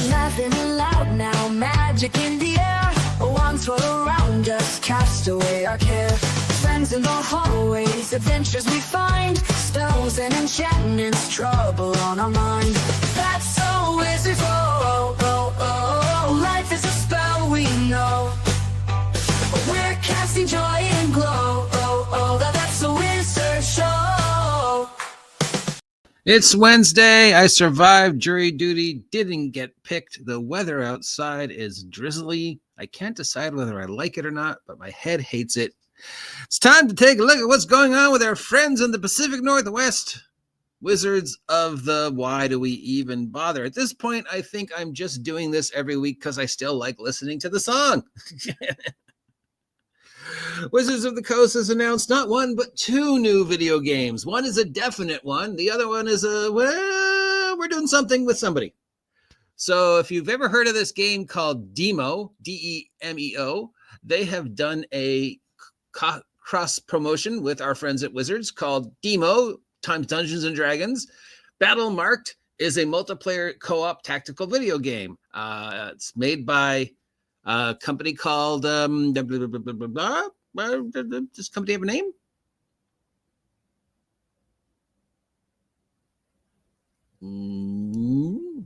laughing aloud now, magic in the air. Wands roll around us, cast away our care. Friends in the hallways, adventures we find. Spells and enchantments, trouble on our mind. That's so wizard, oh, oh, oh, oh. Life is a spell we know. We're casting joy and glow, oh, oh. That's a wizard show. It's Wednesday. I survived jury duty, didn't get picked. The weather outside is drizzly. I can't decide whether I like it or not, but my head hates it. It's time to take a look at what's going on with our friends in the Pacific Northwest. Wizards of the Why Do We Even Bother? At this point, I think I'm just doing this every week because I still like listening to the song. Wizards of the Coast has announced not one, but two new video games. One is a definite one. The other one is we're doing something with somebody. So if you've ever heard of this game called Demeo, D-E-M-E-O, they have done a cross promotion with our friends at Wizards called Demeo times Dungeons and Dragons. Battle Marked is a multiplayer co-op tactical video game. It's made by a company called does this company have a name?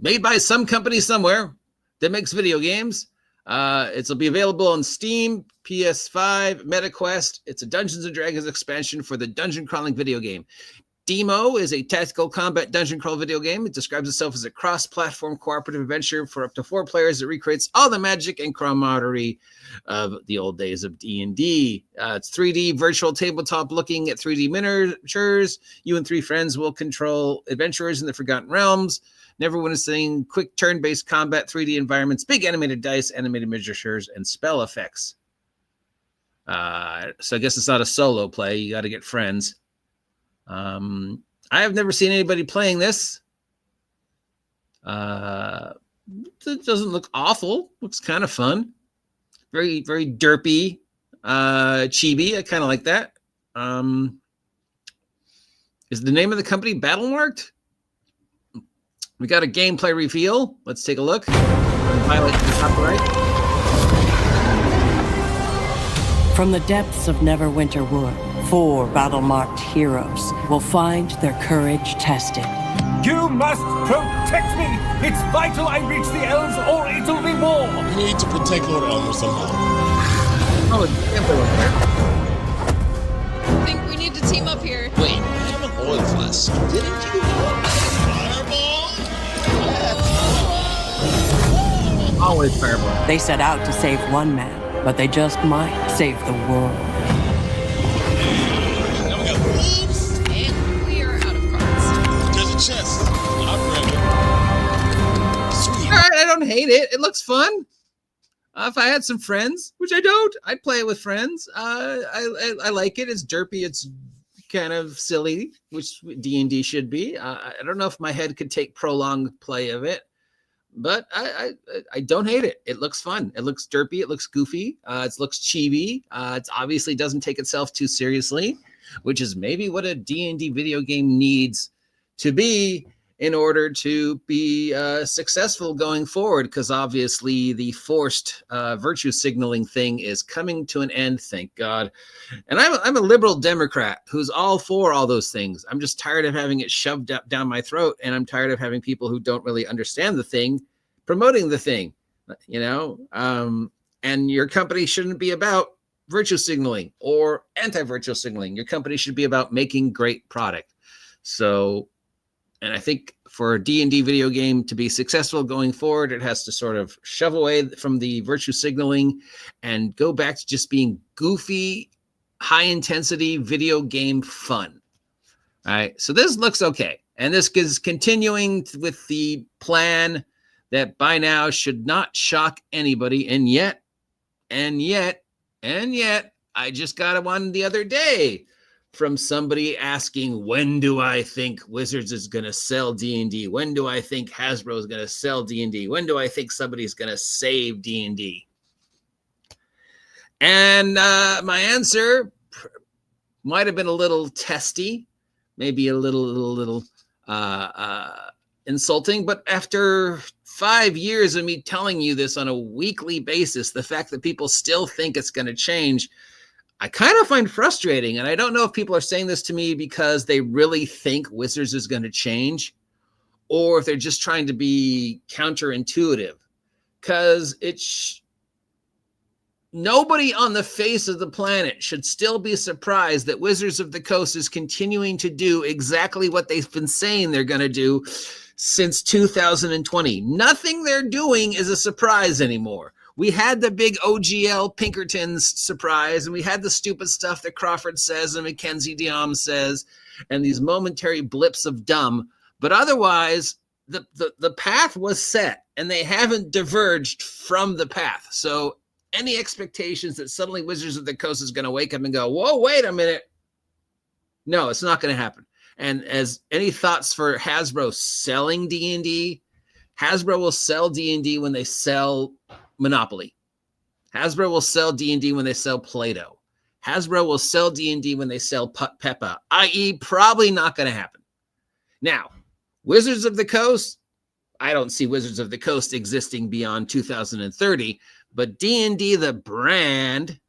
Made by some company somewhere that makes video games. It'll be available on Steam, PS5, MetaQuest. It's a Dungeons and Dragons expansion for the dungeon crawling video game. Demeo is a tactical combat dungeon crawl video game. It describes itself as a cross-platform cooperative adventure for up to 4 players that recreates all the magic and camaraderie of the old days of D&D. It's 3D virtual tabletop looking at 3D miniatures. You and 3 friends will control adventurers in the Forgotten Realms. And everyone is saying quick turn-based combat, 3D environments, big animated dice, animated miniatures, and spell effects. So I guess it's not a solo play. You got to get friends. I have never seen anybody playing this. It doesn't look awful. Looks kind of fun. Very, very derpy, chibi. I kind of like that. Is the name of the company Battle Marked? We got a gameplay reveal. Let's take a look. Highlight the top right. From the depths of Neverwinter Wood, 4 battle-marked heroes will find their courage tested. You must protect me! It's vital I reach the elves or it'll be war! We need to protect Lord Elmer somehow. Oh, the gameplay over there. I think we need to team up here. Wait, I have an oil flask. Didn't you know? Fireball? Always fireball. They set out to save one man, but they just might save the world. Now we got wolves. And we are out of cards. There's a chest. I'll grab it. Sweet. All right, I don't hate it. It looks fun. If I had some friends, which I don't, I'd play it with friends. I like it. It's derpy. It's kind of silly, which D&D should be. I don't know if my head could take prolonged play of it, but I don't hate it. It looks fun. It looks derpy. It looks goofy. It looks chibi. It obviously doesn't take itself too seriously, which is maybe what a D&D video game needs to be in order to be successful going forward, because obviously the forced virtue signaling thing is coming to an end, thank God. And I'm a liberal Democrat who's all for all those things. I'm just tired of having it shoved up down my throat, and I'm tired of having people who don't really understand the thing promoting the thing, you know? And your company shouldn't be about virtue signaling or anti-virtue signaling. Your company should be about making great product. So, and I think for a D&D video game to be successful going forward, it has to sort of shove away from the virtue signaling and go back to just being goofy, high-intensity video game fun. All right, so this looks okay. And this is continuing with the plan that by now should not shock anybody. And yet, I just got one the other day from somebody asking, when do I think Wizards is going to sell D&D? When do I think Hasbro is going to sell D&D? When do I think somebody's going to save D&D? And my answer might have been a little testy, maybe a little insulting, but after 5 years of me telling you this on a weekly basis, the fact that people still think it's going to change, I kind of find frustrating. And I don't know if people are saying this to me because they really think Wizards is going to change, or if they're just trying to be counterintuitive. Because nobody on the face of the planet should still be surprised that Wizards of the Coast is continuing to do exactly what they've been saying they're going to do since 2020. Nothing they're doing is a surprise anymore. We had the big OGL Pinkertons surprise, and we had the stupid stuff that Crawford says and Mackenzie Diom says, and these momentary blips of dumb. But otherwise, the path was set, and they haven't diverged from the path. So any expectations that suddenly Wizards of the Coast is going to wake up and go, whoa, wait a minute. No, it's not going to happen. And as any thoughts for Hasbro selling D&D, Hasbro will sell D&D when they sell Monopoly. Hasbro will sell D&D when they sell Play-Doh. Hasbro will sell D&D when they sell Peppa, i.e. probably not going to happen. Now, Wizards of the Coast, I don't see Wizards of the Coast existing beyond 2030, but D&D the brand,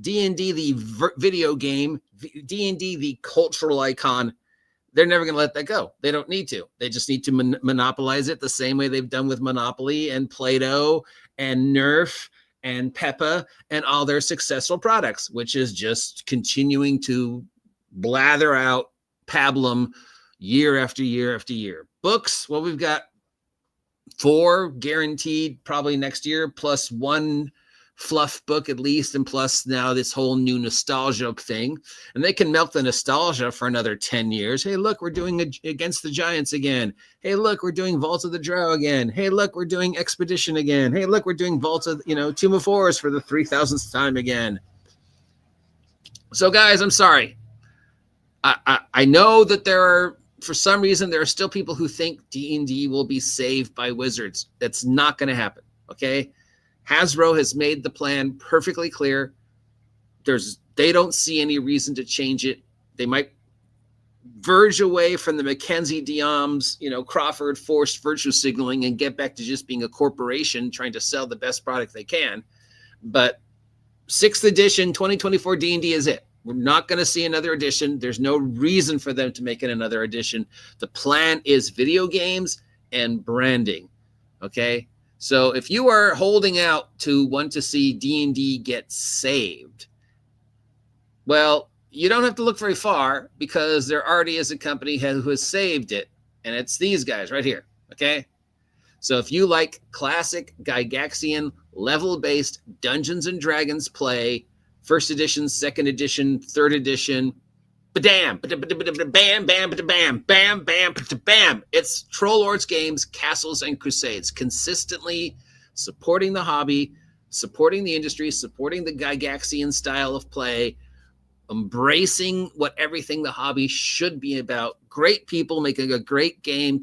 D&D the video game, D&D the cultural icon, they're never going to let that go. They don't need to. They just need to monopolize it the same way they've done with Monopoly and Play-Doh and Nerf and Peppa and all their successful products, which is just continuing to blather out pablum year after year after year. Books, well, we've got 4 guaranteed probably next year, plus 1 fluff book at least, and plus now this whole new nostalgia thing. And they can milk the nostalgia for another 10 years. Hey, look, we're doing Against the Giants again. Hey, look, we're doing Vault of the Drow again. Hey, look, we're doing Expedition again. Hey, look, we're doing Vault of, Tomb of Horrors for the 3,000th time again. So guys, I'm sorry. I know that for some reason, there are still people who think D&D will be saved by Wizards. That's not going to happen, okay? Hasbro has made the plan perfectly clear. They don't see any reason to change it. They might verge away from the Mackenzie Dioms, Crawford forced virtue signaling and get back to just being a corporation trying to sell the best product they can. But 6th edition 2024 D&D is it. We're not going to see another edition. There's no reason for them to make it another edition. The plan is video games and branding, okay? So if you are holding out to want to see D&D get saved, well, you don't have to look very far, because there already is a company who has saved it, and it's these guys right here, okay? So if you like classic Gygaxian level-based Dungeons and Dragons play, 1st edition, 2nd edition, 3rd edition, bam, bam, bam, bam, bam, bam, bam. It's Troll Lords Games, Castles and Crusades, consistently supporting the hobby, supporting the industry, supporting the Gygaxian style of play, embracing what everything the hobby should be about. Great people making a great game,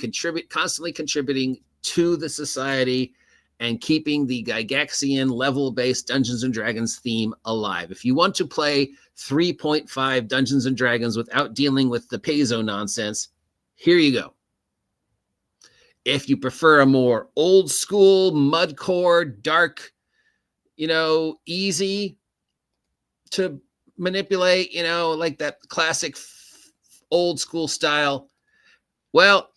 constantly contributing to the society, and keeping the Gygaxian level-based Dungeons & Dragons theme alive. If you want to play 3.5 Dungeons & Dragons without dealing with the Paizo nonsense, here you go. If you prefer a more old-school, mudcore, dark, easy to manipulate, like that classic old-school style, well,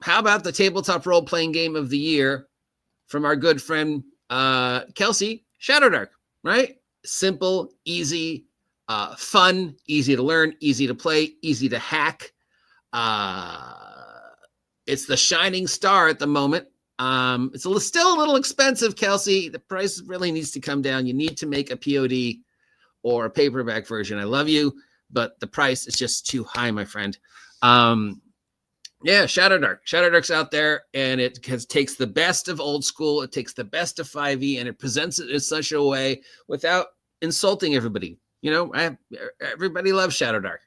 how about the tabletop role-playing game of the year from our good friend Kelsey, Shadowdark, right? Simple, easy, fun, easy to learn, easy to play, easy to hack. It's the shining star at the moment. It's still a little expensive, Kelsey. The price really needs to come down. You need to make a POD or a paperback version. I love you, but the price is just too high, my friend. Yeah, Shadowdark. Shadowdark's out there, and it takes the best of old school. It takes the best of 5e, and it presents it in such a way without insulting everybody. Everybody loves Shadowdark.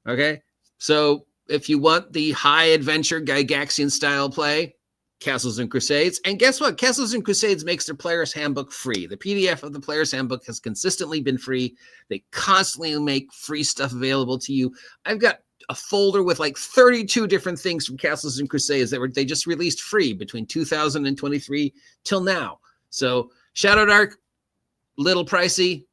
Okay, so if you want the high adventure Gygaxian style play, Castles and Crusades. And guess what? Castles and Crusades makes their player's handbook free. The PDF of the player's handbook has consistently been free. They constantly make free stuff available to you. I've got a folder with like 32 different things from Castles and Crusades that they just released free between 2023 till now. So Shadowdark, little pricey.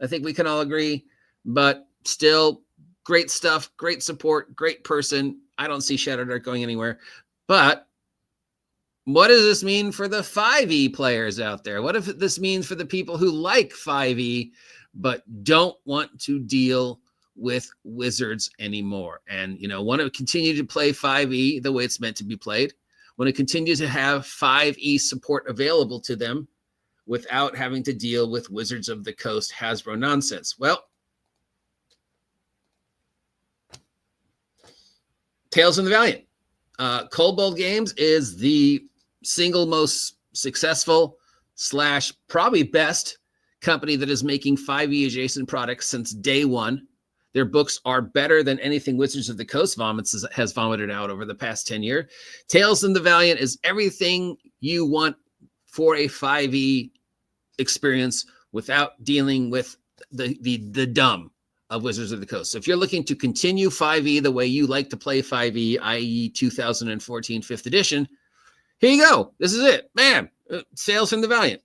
I think we can all agree, but still great stuff, great support, great person. I don't see Shadowdark going anywhere. But what does this mean for the 5e players out there? What if this means for the people who like 5e but don't want to deal with Wizards anymore and, want to continue to play 5e the way it's meant to be played, want to continue to have 5e support available to them without having to deal with Wizards of the Coast Hasbro nonsense? Well, Tales from the Valiant. Kobold Games is the single most successful / probably best company that is making 5e adjacent products since day one. Their books are better than anything Wizards of the Coast has vomited out over the past 10 years. Tales from the Valiant is everything you want for a 5e experience without dealing with the dumb of Wizards of the Coast. So if you're looking to continue 5e the way you like to play 5e, i.e. 2014 5th edition, here you go. This is it. Bam. Tales from the Valiant.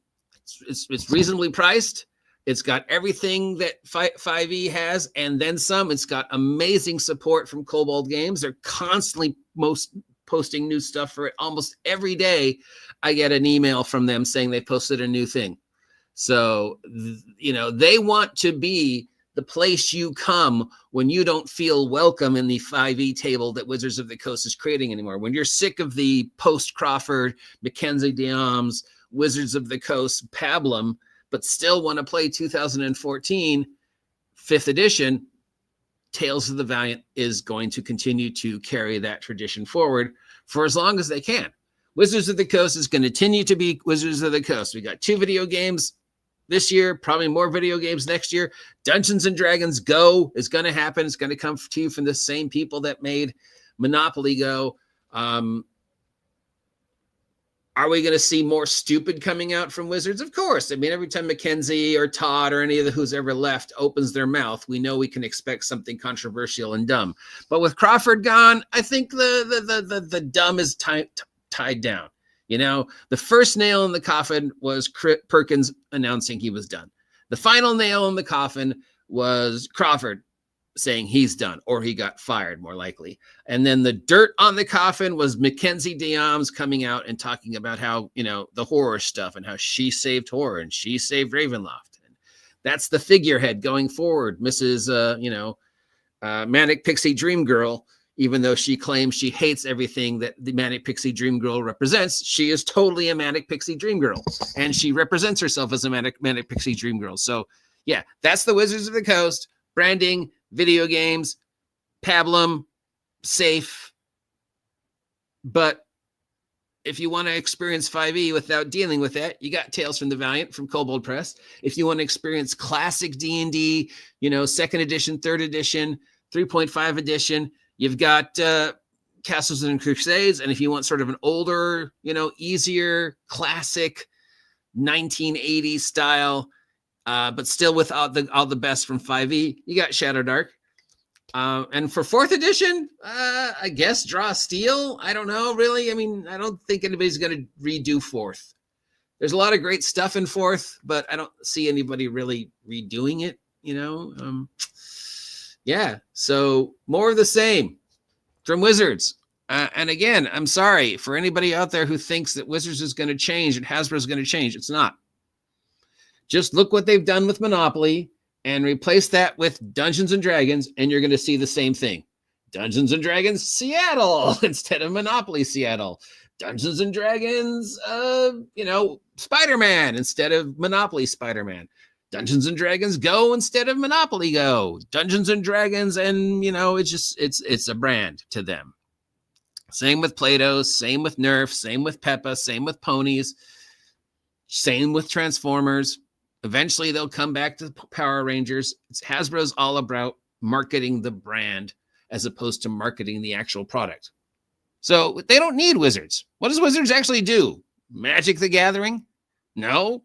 It's reasonably priced. It's got everything that 5e has and then some. It's got amazing support from Kobold Games. They're constantly posting new stuff for it. Almost every day I get an email from them saying they posted a new thing. So, they want to be the place you come when you don't feel welcome in the 5e table that Wizards of the Coast is creating anymore. When you're sick of the post-Crawford, Mackenzie Diams, Wizards of the Coast, pablum, but still want to play 2014 5th edition, Tales of the Valiant is going to continue to carry that tradition forward for as long as they can. Wizards of the Coast is going to continue to be Wizards of the Coast. We got 2 video games this year, probably more video games next year. Dungeons and Dragons Go is going to happen. It's going to come to you from the same people that made Monopoly Go. Are we going to see more stupid coming out from Wizards? Of course. I mean, every time Mackenzie or Todd or any of the who's ever left opens their mouth, we know we can expect something controversial and dumb. But with Crawford gone, I think the dumb is tied down. The first nail in the coffin was Perkins announcing he was done. The final nail in the coffin was Crawford saying he's done, or he got fired, more likely. And then the dirt on the coffin was Mackenzie Diams coming out and talking about how, the horror stuff and how she saved horror and she saved Ravenloft. And that's the figurehead going forward, Mrs. Manic Pixie Dream Girl. Even though she claims she hates everything that the Manic Pixie Dream Girl represents, she is totally a Manic Pixie Dream Girl. And she represents herself as a Manic Pixie Dream Girl. So, yeah, that's the Wizards of the Coast. Branding, video games, pablum, safe. But if you want to experience 5e without dealing with that, you got Tales from the Valiant from Kobold Press. If you want to experience classic D&D, 2nd edition, 3rd edition, 3.5 edition, you've got Castles and Crusades. And if you want sort of an older, easier, classic 1980s style, but still with all the best from 5e, you got Shadowdark. And for 4th edition, I guess Draw Steel. I don't know, really. I mean, I don't think anybody's going to redo 4th. There's a lot of great stuff in 4th, but I don't see anybody really redoing it, Yeah, so more of the same from Wizards. And again, I'm sorry for anybody out there who thinks that Wizards is going to change and Hasbro is going to change. It's not. Just look what they've done with Monopoly and replace that with Dungeons and Dragons, and you're going to see the same thing. Dungeons and Dragons Seattle instead of Monopoly Seattle. Dungeons and Dragons, Spider-Man instead of Monopoly Spider-Man. Dungeons and Dragons Go instead of Monopoly Go. Dungeons and Dragons, and it's a brand to them. Same with Play-Doh, same with Nerf, same with Peppa, same with ponies, same with Transformers. Eventually they'll come back to Power Rangers. Hasbro's all about marketing the brand as opposed to marketing the actual product. So they don't need Wizards. What does Wizards actually do? Magic the Gathering? No.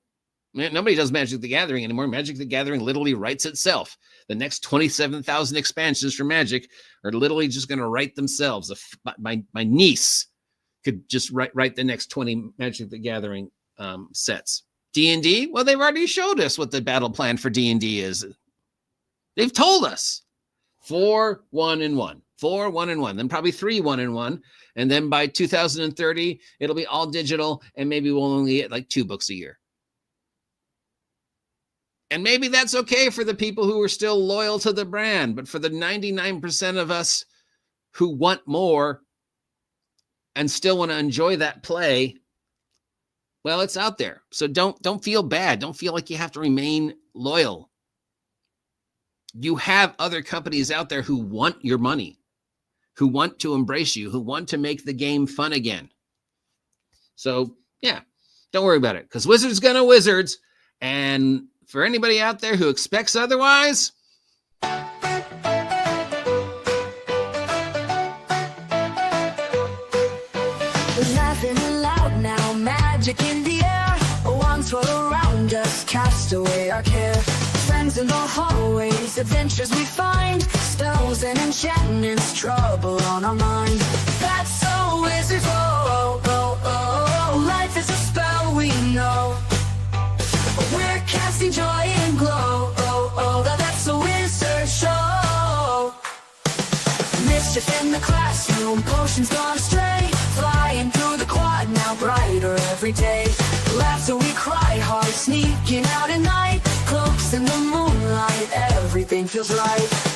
Nobody does Magic the Gathering anymore. Magic the Gathering literally writes itself. The next 27,000 expansions for Magic are literally just going to write themselves. My niece could just write the next 20 Magic the Gathering sets. D&D, well, they've already showed us what the battle plan for D&D is. They've told us 4 1-in-1, 4 1-in-1, then probably 3 1-in-1, and then by 2030 it'll be all digital, and maybe we'll only get like 2 books a year. And maybe that's okay for the people who are still loyal to the brand, but for the 99% of us who want more and still want to enjoy that play, well, it's out there. So don't feel bad. Don't feel like you have to remain loyal. You have other companies out there who want your money, who want to embrace you, who want to make the game fun again. So, yeah, don't worry about it, because Wizards gonna Wizards. And for anybody out there who expects otherwise, laughing aloud now, magic in the air. Wands roll around us, cast away our care. Friends in the hallways, adventures we find. Spells and enchantments, trouble on our mind. That's so Wizards, oh, oh, oh, oh. Life is a spell we know. We're casting joy and glow, oh, oh. That's a Wizard show. Mischief in the classroom, potions gone astray. Flying through the quad, now brighter every day. Laughter we cry hard, sneaking out at night. Cloaks in the moonlight, everything feels right.